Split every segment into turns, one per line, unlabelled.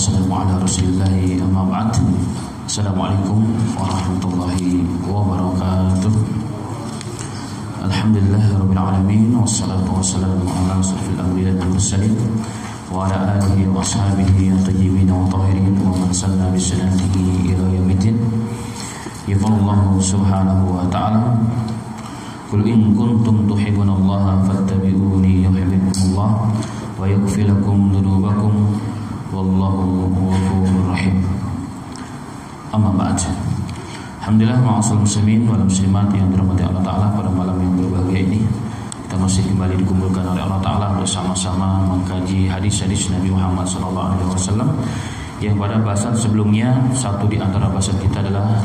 wassalamu ala rasulillahi amma ba'd. Assalamualaikum warahmatullahi wabarakatuh. Alhamdulillahirabbil alamin wassalatu wassalamu ala asyrofil anbiya'i wal mursalin wa ala alihi wa ashabihi at-tayyibin wa tahirin wa man sanna bi sunnatihi ila yaumiddin. Yaqulullahu subhanahu wa ta'ala, qul in kuntum tuhibbunallaha fattabi'uni yuhibbukumullah wa yaghfir lakum dhunubakum wallahu ghafurur rahim. Amma ba'd. Alhamdulillah ma'asal muslimin wal muslimat yang dirahmati Allah Ta'ala, pada malam yang berbahagia ini kita masih kembali dikumpulkan oleh Allah Ta'ala bersama-sama mengkaji hadis-hadis Nabi Muhammad SAW yang pada bahasan sebelumnya, satu di antara bahasan kita adalah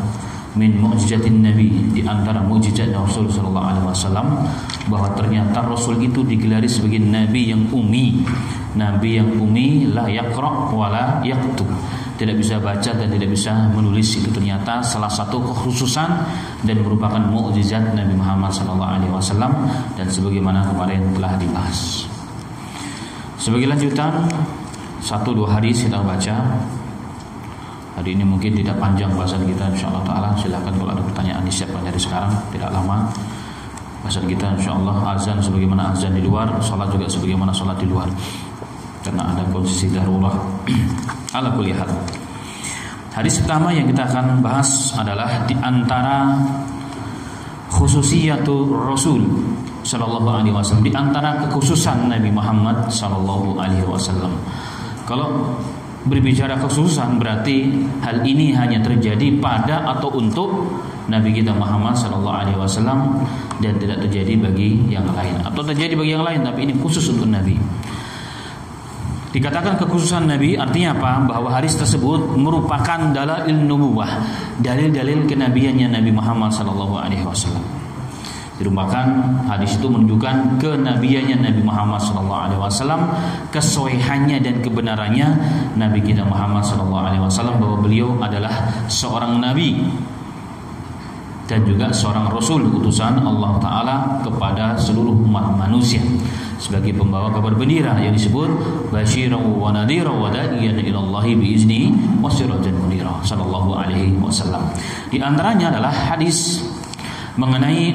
min mu'jizatin Nabi, di antara mukjizat Rasul sallallahu alaihi wasallam, bahwa ternyata Rasul itu digelari sebagai nabi yang ummi. Nabi yang ummi, la yaqra wa la yaktub, tidak bisa baca dan tidak bisa menulis. Itu ternyata salah satu kekhususan dan merupakan mukjizat Nabi Muhammad sallallahu alaihi wasallam, dan sebagaimana kemarin telah dibahas. Sebagai lanjutan, 1-2 hadis kita baca. Hari ini mungkin tidak panjang bahasan kita, insyaallah ta'ala. Silakan kalau ada pertanyaan disiapkan dari sekarang, tidak lama. Bahasan kita insyaallah azan sebagaimana azan di luar, salat juga sebagaimana salat di luar, karena ada kondisi darurat. Ala kulli hal. Hadis pertama yang kita akan bahas adalah di antara khususiyatul Rasul sallallahu alaihi wasallam, di antara kekhususan Nabi Muhammad sallallahu alaihi wasallam. Kalau berbicara kekhususan berarti hal ini hanya terjadi pada atau untuk Nabi kita Muhammad sallallahu alaihi wasallam dan tidak terjadi bagi yang lain, atau terjadi bagi yang lain tapi ini khusus untuk Nabi. Dikatakan kekhususan Nabi artinya apa? Bahwa hadis tersebut merupakan dalail nubuwah, dalil-dalil kenabiannya Nabi Muhammad sallallahu alaihi wasallam. Dirupakan hadis itu menunjukkan kenabiannya Nabi Muhammad sallallahu alaihi wasallam, kesohihannya dan kebenarannya Nabi kita Muhammad sallallahu alaihi wasallam, bahwa beliau adalah seorang nabi dan juga seorang rasul, utusan Allah Ta'ala kepada seluruh umat manusia, sebagai pembawa kabar gembira yang disebut basyiran wa nadhiran wa da'iyan ila Allah biizni wa sirajan munira sallallahu alaihi wasallam. Di antaranya adalah hadis mengenai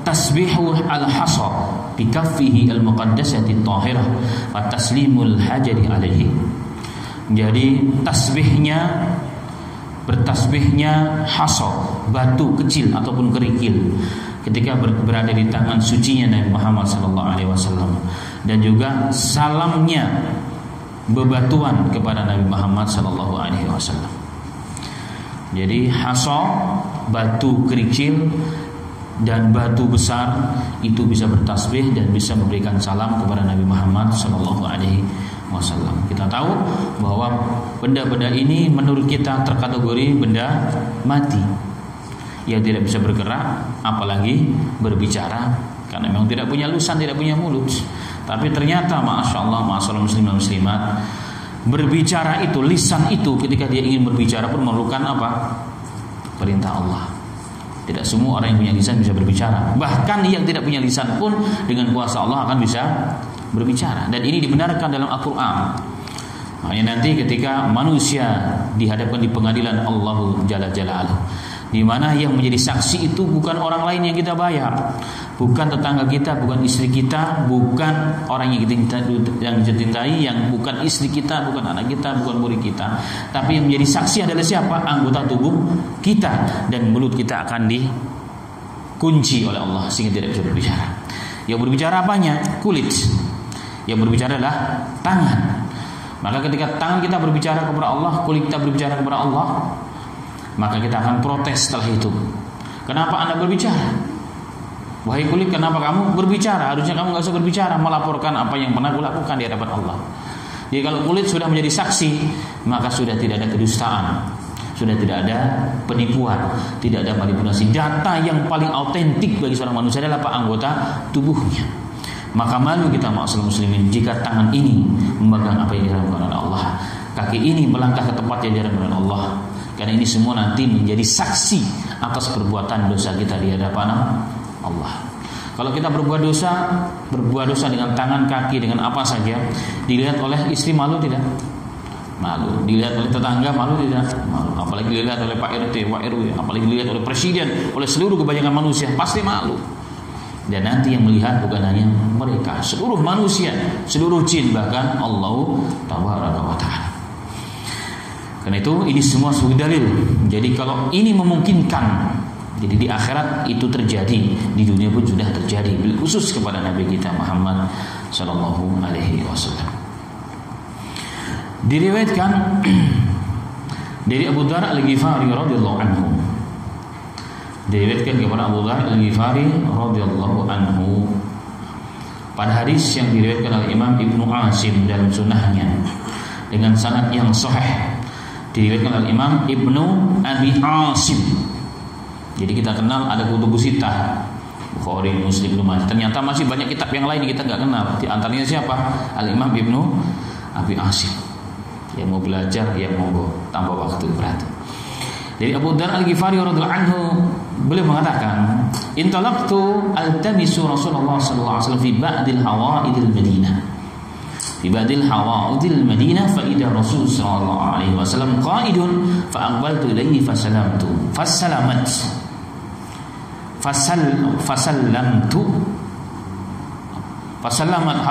tasbihu al-hasa bi kaffihi al-muqaddasati at-tahirah wa taslimul hajari alaihi. Jadi bertasbihnya hasa, batu kecil ataupun kerikil, ketika berada di tangan sucinya Nabi Muhammad sallallahu alaihi wasallam, dan juga salamnya bebatuan kepada Nabi Muhammad sallallahu alaihi wasallam. Jadi hasa, batu kerikil dan batu besar itu bisa bertasbih dan bisa memberikan salam kepada Nabi Muhammad sallallahu alaihi wasallam. Kita tahu bahwa benda-benda ini menurut kita terkategori benda mati yang tidak bisa bergerak, apalagi berbicara, karena memang tidak punya lisan, tidak punya mulut. Tapi ternyata masyaallah, masyaallah muslimin muslimat, berbicara itu, lisan itu, ketika dia ingin berbicara pun memerlukan apa? Perintah Allah. Tidak semua orang yang punya lisan bisa berbicara. Bahkan yang tidak punya lisan pun dengan kuasa Allah akan bisa berbicara. Dan ini dibenarkan dalam Al-Quran. Makanya nanti ketika manusia dihadapkan di pengadilan Allah Jalla Jalaluhu, di mana yang menjadi saksi itu bukan orang lain yang kita bayar, bukan tetangga kita, bukan istri kita, bukan orang yang kita cintai, yang bukan istri kita, bukan anak kita, bukan murid kita, tapi yang menjadi saksi adalah siapa? Anggota tubuh kita, dan mulut kita akan dikunci oleh Allah sehingga tidak bisa berbicara. Yang berbicara apanya? Kulit. Yang berbicara adalah tangan. Maka ketika tangan kita berbicara kepada Allah, kulit kita berbicara kepada Allah, maka kita akan protes setelah itu. Kenapa Anda berbicara? Wahai kulit, kenapa kamu berbicara? Harusnya kamu gak usah berbicara, melaporkan apa yang pernah kulakukan di hadapan Allah. Jadi kalau kulit sudah menjadi saksi, maka sudah tidak ada kedustaan, sudah tidak ada penipuan, tidak ada manipulasi. Data yang paling autentik bagi seorang manusia adalah anggota tubuhnya. Maka malu kita ma'asyiral muslimin jika tangan ini memegang apa yang diharamkan oleh Allah, kaki ini melangkah ke tempat yang diharamkan oleh Allah, karena ini semua nanti menjadi saksi atas perbuatan dosa kita di hadapan Allah. Kalau kita berbuat dosa dengan tangan, kaki, dengan apa saja, dilihat oleh istri malu tidak? Malu. Dilihat oleh tetangga malu tidak? Malu. Apalagi dilihat oleh Pak RT, Pak RW, apalagi dilihat oleh presiden, oleh seluruh kebanyakan manusia, pasti malu. Dan nanti yang melihat bukan hanya mereka, seluruh manusia, seluruh jin, bahkan Allah Tabaraka wa Ta'ala. Karena itu ini semua sebagai dalil. Jadi kalau ini memungkinkan, jadi di akhirat itu terjadi, di dunia pun sudah terjadi, khusus kepada Nabi kita Muhammad sallallahu alaihi wasallam. Diriwayatkan dari Abu Dzar Al-Ghifari radhiyallahu anhu. Diriwayatkan kepada Abu Dzar Al-Ghifari radhiyallahu anhu pada hadis yang diriwayatkan oleh Imam Ibnu Asim dalam sunahnya dengan sanad yang sahih, diriwayatkan oleh Imam Ibnu Abi Asim. Jadi kita kenal ada kutubus sittah, Bukhari, Muslim, Ibnu Majah. Ternyata masih banyak kitab yang lain kita nggak kenal. Di antaranya siapa? Al-Imam Ibnu Abi Asim. Yang mau belajar, yang monggo, tanpa waktu berat. Dari Abu Dzar Al-Ghifari radhiyallahu anhu, beliau mengatakan, "Intalaqtu altamisu Rasulullah sallallahu alaihi wasallam fi ba'dil hawaidil Madinah." Fi ba'dil hawaidil Madinah fa idza Rasul sallallahu alaihi wasallam qa'idun fa aqbaltu ilayhi fa salamtu. Fasallamat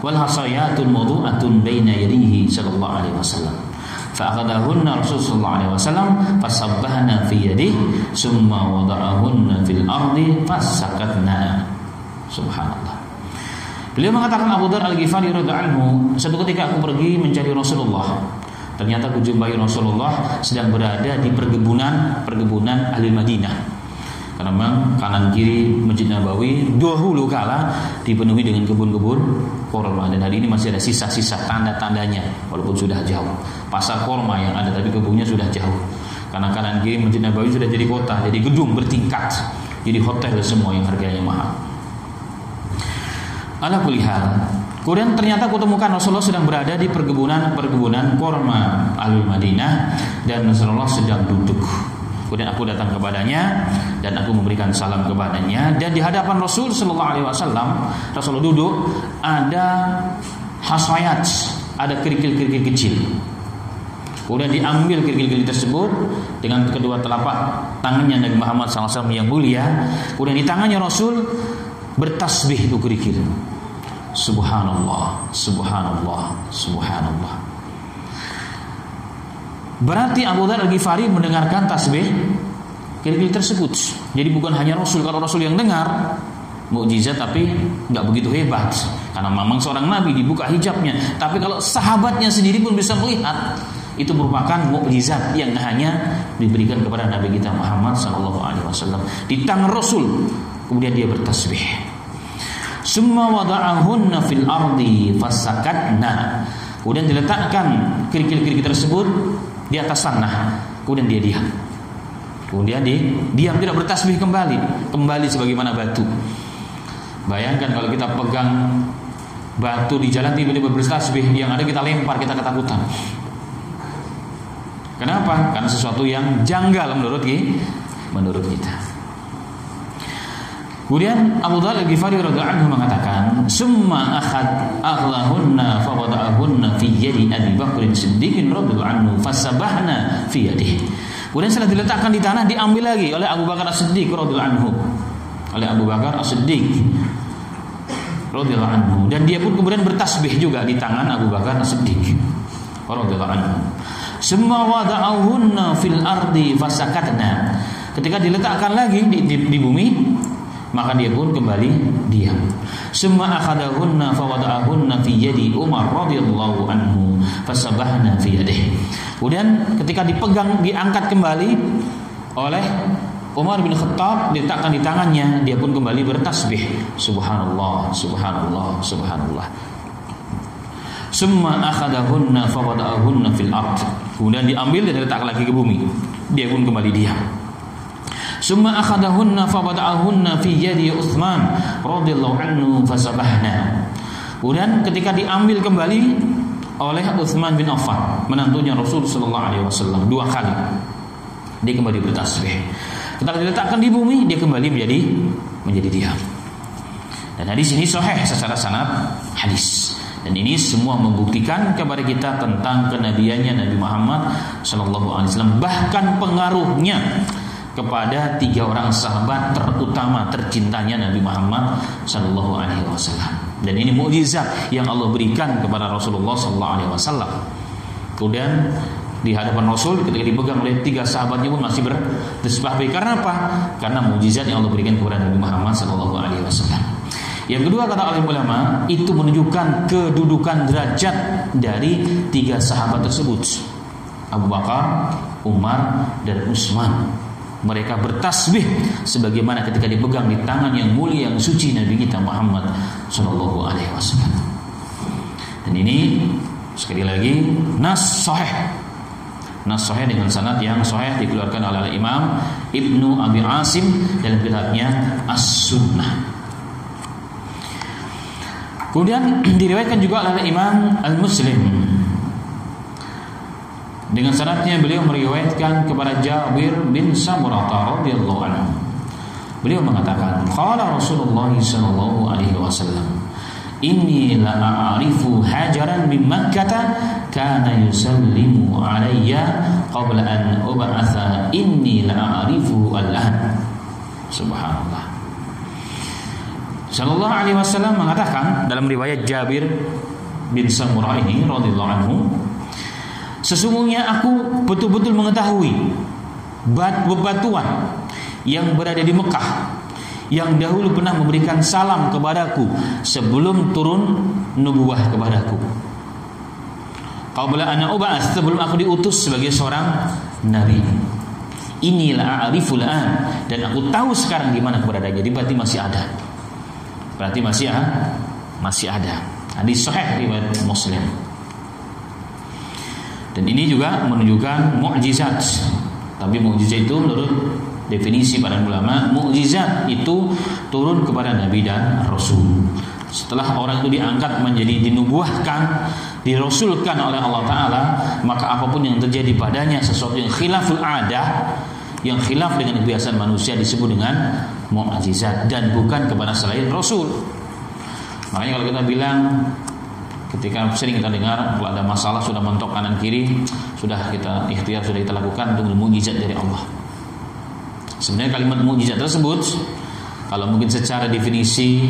wal hasayatul mawdu'atun baina yadihi sallallahu alaihi wasallam. Fa'akhadahunna Rasulullah alaihi wasallam fasabbahna fi yadihi summa wada'ahunna fil ardi fasakatna. Subhanallah. Beliau mengatakan, Abu Dzar Al-Ghifari radhiyallahu anhu, suatu ketika aku pergi mencari Rasulullah. Ternyata aku jumpai Rasulullah sedang berada di perkebunan ahli Madinah. Karena memang kanan kiri Masjid Nabawi dahulu kala dipenuhi dengan kebun-kebun korma, dan hari ini masih ada sisa-sisa tanda-tandanya walaupun sudah jauh. Pasar korma yang ada tapi kebunnya sudah jauh. Karena kanan kiri Masjid Nabawi sudah jadi kota, jadi gedung bertingkat, jadi hotel semua yang harganya mahal. Ala kulli hal, kemudian ternyata aku temukan Rasulullah sedang berada di perkebunan korma Al Madinah dan Rasulullah sedang duduk. Kemudian aku datang kepadanya dan aku memberikan salam kepadanya, dan di hadapan Rasul sallallahu alaihi wasallam, Rasulullah duduk, ada hasayat, ada kerikil-kerikil kecil. Kemudian diambil kerikil-kerikil tersebut dengan kedua telapak tangannya Nabi Muhammad SAW yang mulia. Kemudian di tangannya Rasul bertasbih itu kerikil. Subhanallah, subhanallah, subhanallah. Berarti Abu Dzar Al-Ghifari mendengarkan tasbih kerikil tersebut. Jadi bukan hanya Rasul, kalau Rasul yang dengar mukjizat tapi nggak begitu hebat, karena memang seorang nabi dibuka hijabnya. Tapi kalau sahabatnya sendiri pun bisa melihat, itu merupakan mukjizat yang hanya diberikan kepada Nabi kita Muhammad SAW. Di tangan Rasul, kemudian dia bertasbih. Summa wada'ahunna fil ardi fasakatna. Kemudian diletakkan kerikil-kerikil tersebut di atas tanah, kemudian dia diam. Kemudian dia diam, tidak bertasbih kembali sebagaimana batu. Bayangkan kalau kita pegang batu di jalan tiba-tiba bertasbih, yang ada kita lempar, kita ketakutan. Kenapa? Karena sesuatu yang janggal menurut kita. Kemudian Abu Dzar Al-Ghifari radhiyallahu anhu mengatakan, "Summa akhdahunna fa wada'ahunna fi yadi Abi Bakr Siddiq radhiyallahu anhu fasabahna fi yadihi." Kemudian setelah diletakkan di tanah, diambil lagi oleh Abu Bakar As-Siddiq radhiyallahu anhu. Radhiyallahu anhu, dan dia pun kemudian bertasbih juga di tangan Abu Bakar As-Siddiq radhiyallahu anhu. Summa wada'ahunna fil ardi fasakatna. Ketika diletakkan lagi di bumi, maka dia pun kembali diam. Summa akhadahunna fa wada'ahunna fi yadi Umar radhiyallahu anhu fasabahna fi yadihi. Kemudian ketika dipegang, diangkat kembali oleh Umar bin Khattab, diletakkan di tangannya, dia pun kembali bertasbih. Subhanallah, subhanallah, subhanallah. Summa akhadahunna fa wada'ahunna fil ard. Kemudian diambil dan diletakkan lagi ke bumi, dia pun kembali diam. Summa akhadahunna fa wada'ahunna fi yadi Utsman radhiyallahu anhu fasabahna. Kemudian ketika diambil kembali oleh Utsman bin Affan, menantunya Rasul sallallahu alaihi wasallam, dua kali dia kembali bertasbih. Ketika diletakkan di bumi, dia kembali menjadi diam. Dan hadis ini sahih secara sanad hadis. Dan ini semua membuktikan kepada kita tentang kenabiannya Nabi Muhammad SAW. Bahkan pengaruhnya kepada 3 orang sahabat terutama tercintanya Nabi Muhammad SAW. Dan ini mukjizat yang Allah berikan kepada Rasulullah SAW. Kemudian di hadapan Rasul ketika dipegang oleh 3 sahabatnya pun masih bertasbih. Karena apa? Karena mukjizat yang Allah berikan kepada Nabi Muhammad SAW. Yang kedua, kata alim ulama, itu menunjukkan kedudukan derajat dari 3 sahabat tersebut, Abu Bakar, Umar, dan Utsman. Mereka bertasbih sebagaimana ketika dipegang di tangan yang mulia yang suci Nabi kita Muhammad SAW. Dan ini sekali lagi nas sahih dengan sanad yang sahih dikeluarkan oleh Imam Ibnu Abi Asim dalam kitabnya As-Sunnah. Kemudian diriwayatkan juga oleh Imam Al-Muslim dengan sanadnya, beliau meriwayatkan kepada Jabir bin Samurah radhiyallahu anhu. Beliau mengatakan, qala Rasulullah sallallahu alaihi wasallam, inni la a'rifu hajaran min Makkah kana yusallimu alayya qabla an ub'atha inni la a'rifu al-an. Subhanallah. Sallallahu alaihi wasallam mengatakan dalam riwayat Jabir bin Samurah ini radhiyallahu anhu, sesungguhnya aku betul-betul mengetahui bebatuan yang berada di Mekah yang dahulu pernah memberikan salam kepadaku sebelum turun nubuwah kepadaku. Qabla an ub'ats, sebelum aku diutus sebagai seorang nabi. Inilah a'riful an, dan aku tahu sekarang di mana keberadaannya. Jadi berarti masih ada. Berarti masih ada. Hadis sahih riwayat Muslim. Dan ini juga menunjukkan mukjizat. Tapi mukjizat itu menurut definisi para ulama, mukjizat itu turun kepada nabi dan rasul. Setelah orang itu diangkat menjadi dinubuahkan, dirasulkan oleh Allah Ta'ala, maka apapun yang terjadi padanya, sesuatu yang khilaful adah, yang khilaf dengan kebiasaan manusia, disebut dengan mukjizat dan bukan kepada selain Rasul. Makanya kalau kita bilang, ketika sering kita dengar kalau ada masalah sudah mentok kanan kiri, sudah kita ikhtiar, sudah kita lakukan untuk mukjizat dari Allah. Sebenarnya kalimat mukjizat tersebut, kalau mungkin secara definisi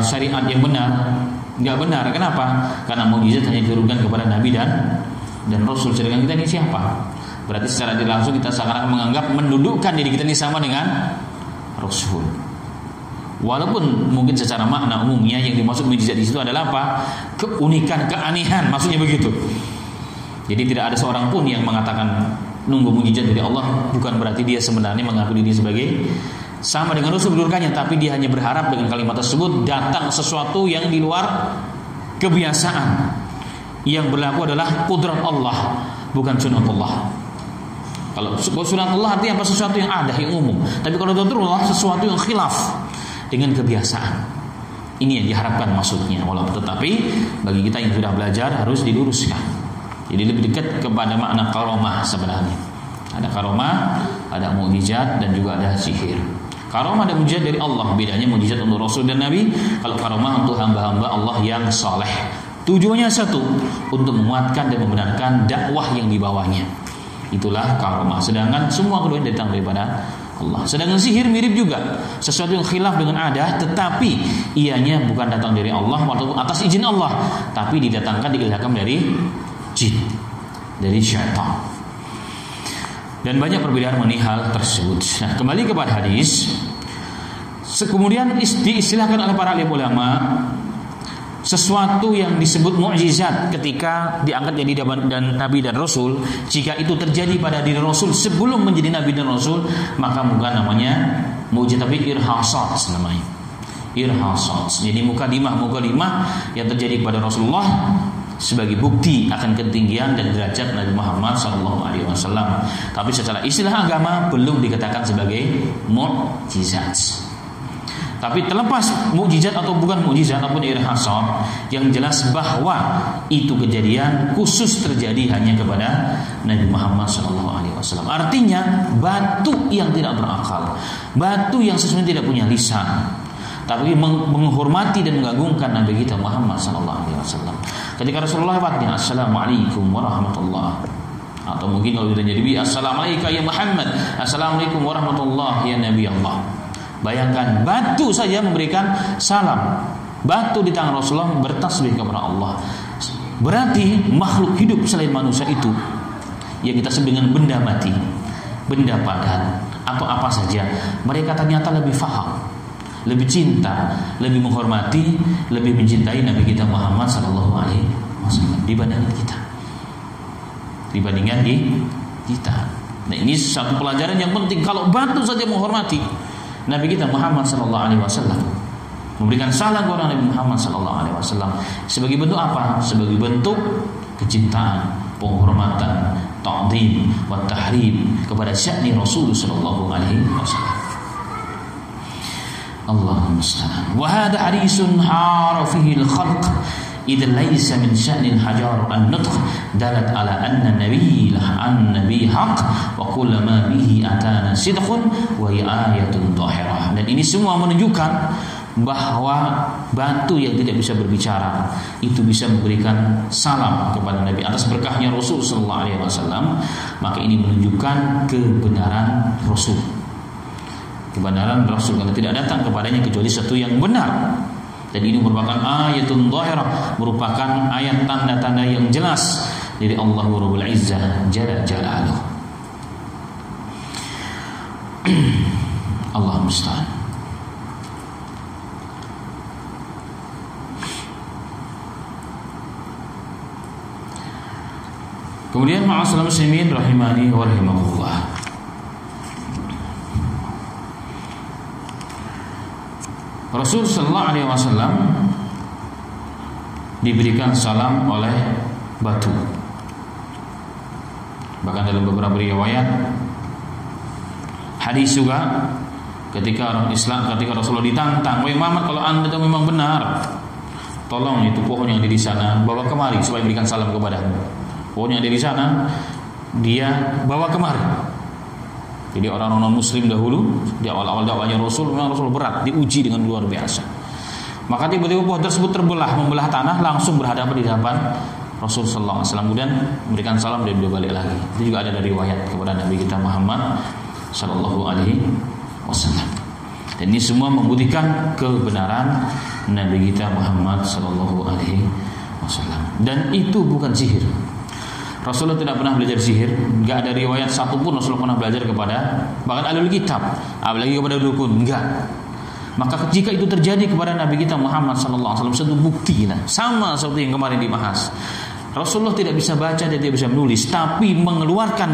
syariat yang benar, nggak benar. Kenapa? Karena mukjizat hanya diturunkan kepada Nabi dan Rasul. Sedangkan kita ini siapa? Berarti secara tidak langsung kita seakan-akan menganggap mendudukkan diri kita ini sama dengan Rasul. Walaupun mungkin secara makna umumnya yang dimaksud mukjizat di situ adalah apa? Keunikan, keanehan, maksudnya begitu. Jadi tidak ada seorang pun yang mengatakan nunggu mukjizat dari Allah, bukan berarti dia sebenarnya mengaku diri sebagai sama dengan Rasul berdurkannya, tapi dia hanya berharap dengan kalimat tersebut datang sesuatu yang di luar kebiasaan. Yang berlaku adalah qudrat Allah, bukan sunatullah. Kalau sunatullah artinya apa? Sesuatu yang ada, yang umum. Tapi kalau qudratullah sesuatu yang khilaf dengan kebiasaan. Ini yang diharapkan maksudnya. Walaupun tetapi bagi kita yang sudah belajar harus diluruskan. Jadi lebih dekat kepada makna karomah sebenarnya. Ada karomah, ada mukjizat, dan juga ada sihir. Karomah dan mukjizat dari Allah. Bedanya mukjizat untuk Rasul dan Nabi. Kalau karomah untuk hamba-hamba Allah yang saleh. Tujuannya satu, untuk menguatkan dan membenarkan dakwah yang dibawanya. Itulah karomah. Sedangkan semua keduanya datang daripada Allah. Sedangkan sihir mirip juga, sesuatu yang khilaf dengan adah, tetapi ianya bukan datang dari Allah atau atas izin Allah, tapi didatangkan, diilham dari jin, dari syaitan. Dan banyak perbedaan mengenai hal tersebut. Nah, kembali kepada hadis. Kemudian diistilahkan oleh para alim ulama sesuatu yang disebut mukjizat ketika diangkat jadi nabi dan rasul, jika itu terjadi pada diri Rasul sebelum menjadi nabi dan rasul, maka bukan namanya mukjizat, tapi irhasat namanya. Irhasat. Jadi mukadimah yang terjadi pada Rasulullah sebagai bukti akan ketinggian dan derajat Nabi Muhammad SAW. Tapi secara istilah agama belum dikatakan sebagai mukjizat. Tapi terlepas mukjizat atau bukan mukjizat ataupun irhasat, yang jelas bahwa itu kejadian khusus terjadi hanya kepada Nabi Muhammad SAW. Artinya batu yang tidak berakal, batu yang sesungguhnya tidak punya lisan, tapi menghormati dan mengagungkan Nabi kita Muhammad SAW. Ketika Rasulullah lewatnya, Assalamualaikum warahmatullahi, atau mungkin kalau sudah jadi Assalamualaikum ya Muhammad, Assalamualaikum warahmatullahi ya Nabi Allah. Bayangkan batu saja memberikan salam. Batu di tangan Rasulullah bertasbih kepada Allah. Berarti makhluk hidup selain manusia itu yang kita sebut dengan benda mati, benda padat atau apa saja, mereka ternyata lebih faham, lebih cinta, lebih menghormati, lebih mencintai Nabi kita Muhammad SAW dibandingkan kita. Nah, ini satu pelajaran yang penting. Kalau batu saja menghormati Nabi kita Muhammad SAW, memberikan salam kepada Nabi Muhammad SAW, sebagai bentuk apa? Sebagai bentuk kecintaan, penghormatan, ta'zim wa tahrim kepada sya'ni Rasul sallallahu alaihi wasallam. Allahumma musta'an. Wa hadha hadisun hara fihi al-khalq idza laysa min sya'ni al-hajar an-nutq dalat ala anna nabiy haq wa kullu ma bihi atana sidqun wa ayatun dhahirah. Dan ini semua menunjukkan bahwa batu yang tidak bisa berbicara itu bisa memberikan salam kepada Nabi atas berkahnya Rasul sallallahu alaihi wasallam. Maka ini menunjukkan kebenaran Rasul, kebenaran Rasul, karena tidak datang kepadanya kecuali satu yang benar. Dan ini merupakan ayatun dhahirah, merupakan ayat tanda-tanda yang jelas dari Allah Rabbul Izzah jalla jalaluhu. Allah musta'an. Kemudian ma'asyiral muslimin rahimani wa rahimakumullah, Rasul sallallahu alaihi wasallam diberikan salam oleh batu. Bahkan dalam beberapa riwayat hadis juga, ketika orang Islam, ketika Rasulullah ditantang, "Wahai Muhammad, kalau Anda itu memang benar, tolong itu pohon yang ada di sana bawa kemari supaya berikan salam kepadamu." Pohon yang ada di sana dia bawa kemari. Jadi orang-orang non-muslim dahulu di awal-awal dakwahnya Rasul, memang Rasul berat, diuji dengan luar biasa. Maka tiba-tiba pohon tersebut membelah tanah, langsung berhadapan di hadapan Rasul sallallahu alaihi wasallam, kemudian memberikan salam dan dia balik lagi. Itu juga ada dari riwayat kepada Nabi kita Muhammad sallallahu alaihi wasallam. Dan ini semua membuktikan kebenaran Nabi kita Muhammad sallallahu alaihi wasallam. Dan itu bukan sihir. Rasulullah tidak pernah belajar sihir. Enggak ada riwayat satupun Rasulullah pernah belajar kepada bahkan ahlul kitab, apalagi kepada dukun, enggak. Maka jika itu terjadi kepada Nabi kita Muhammad SAW, satu bukti lah, sama seperti yang kemarin dibahas. Rasulullah tidak bisa baca dan tidak bisa menulis, tapi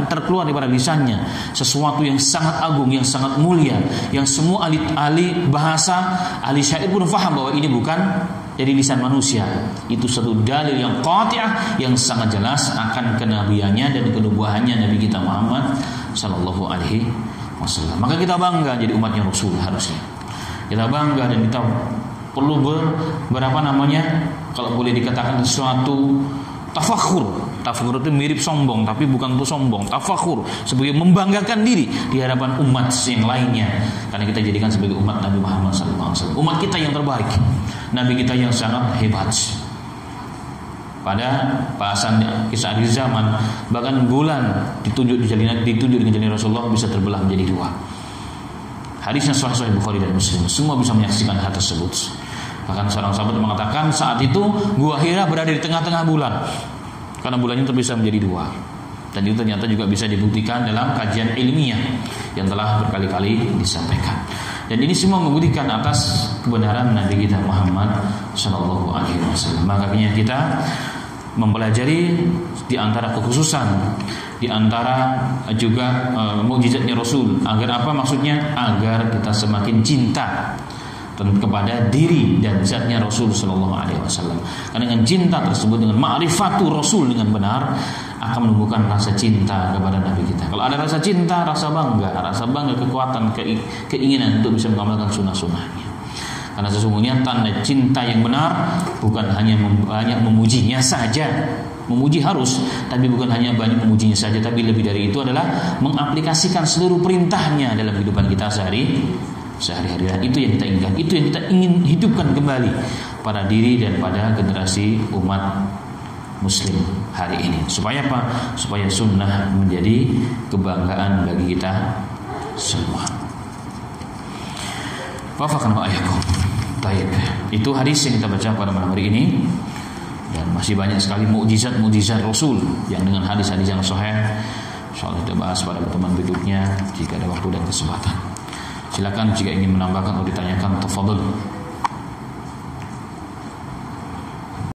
terkeluar daripada lisannya sesuatu yang sangat agung, yang sangat mulia, yang semua ahli bahasa, ahli syair pun faham bahwa ini bukan dari lisan manusia. Itu satu dalil yang qati'ah, yang sangat jelas akan kenabiannya dan kenubuahannya Nabi kita Muhammad sallallahu alaihi wasallam. Maka kita bangga jadi umatnya Rasul, harusnya kita bangga, dan kita perlu kalau boleh dikatakan sesuatu tafakhur. Tafakhur itu mirip sombong, tapi bukan untuk sombong. Tafakhur sebagai membanggakan diri di hadapan umat yang lainnya, karena kita jadikan sebagai umat Nabi Muhammad SAW, umat kita yang terbaik, Nabi kita yang sangat hebat. Pada bahasan kisah akhir zaman, bahkan bulan ditunjuk dengan jalinan Rasulullah bisa terbelah menjadi dua. Hadisnya sahih Bukhari dan Muslim, semua bisa menyaksikan hal tersebut. Bahkan seorang sahabat mengatakan saat itu Gua Hira berada di tengah-tengah bulan, karena bulannya bisa menjadi dua. Dan itu ternyata juga bisa dibuktikan dalam kajian ilmiah yang telah berkali-kali disampaikan. Dan ini semua membuktikan atas kebenaran Nabi kita Muhammad sallallahu alaihi wasallam. Makanya kita mempelajari di antara kekhususan, di antara juga mukjizatnya Rasul. Agar apa maksudnya? Agar kita semakin cinta kepada diri dan zatnya Rasul sallallahu alaihi wasallam. Karena dengan cinta tersebut, dengan ma'rifatu Rasul dengan benar, akan menumbuhkan rasa cinta kepada Nabi kita. Kalau ada rasa cinta, rasa bangga, kekuatan, keinginan untuk bisa mengamalkan sunnah-sunnahnya. Karena sesungguhnya tanda cinta yang benar bukan hanya banyak memujinya saja. Memuji harus, tapi bukan hanya banyak memujinya saja, tapi lebih dari itu adalah mengaplikasikan seluruh perintahnya dalam kehidupan kita sehari-hari. Itu yang kita inginkan, itu yang kita ingin hidupkan kembali pada diri dan pada generasi umat Muslim hari ini. Supaya apa? Supaya sunnah menjadi kebanggaan bagi kita semua. Wafaqan wa iyyakum. Baik, itu hadis yang kita baca pada malam hari ini. Dan masih banyak sekali mukjizat-mukjizat Rasul yang dengan hadis-hadis yang sahih. Insyaallah kita bahas pada pertemuan berikutnya jika ada waktu dan kesempatan. Silakan jika ingin menambahkan atau ditanyakan, tafadhol.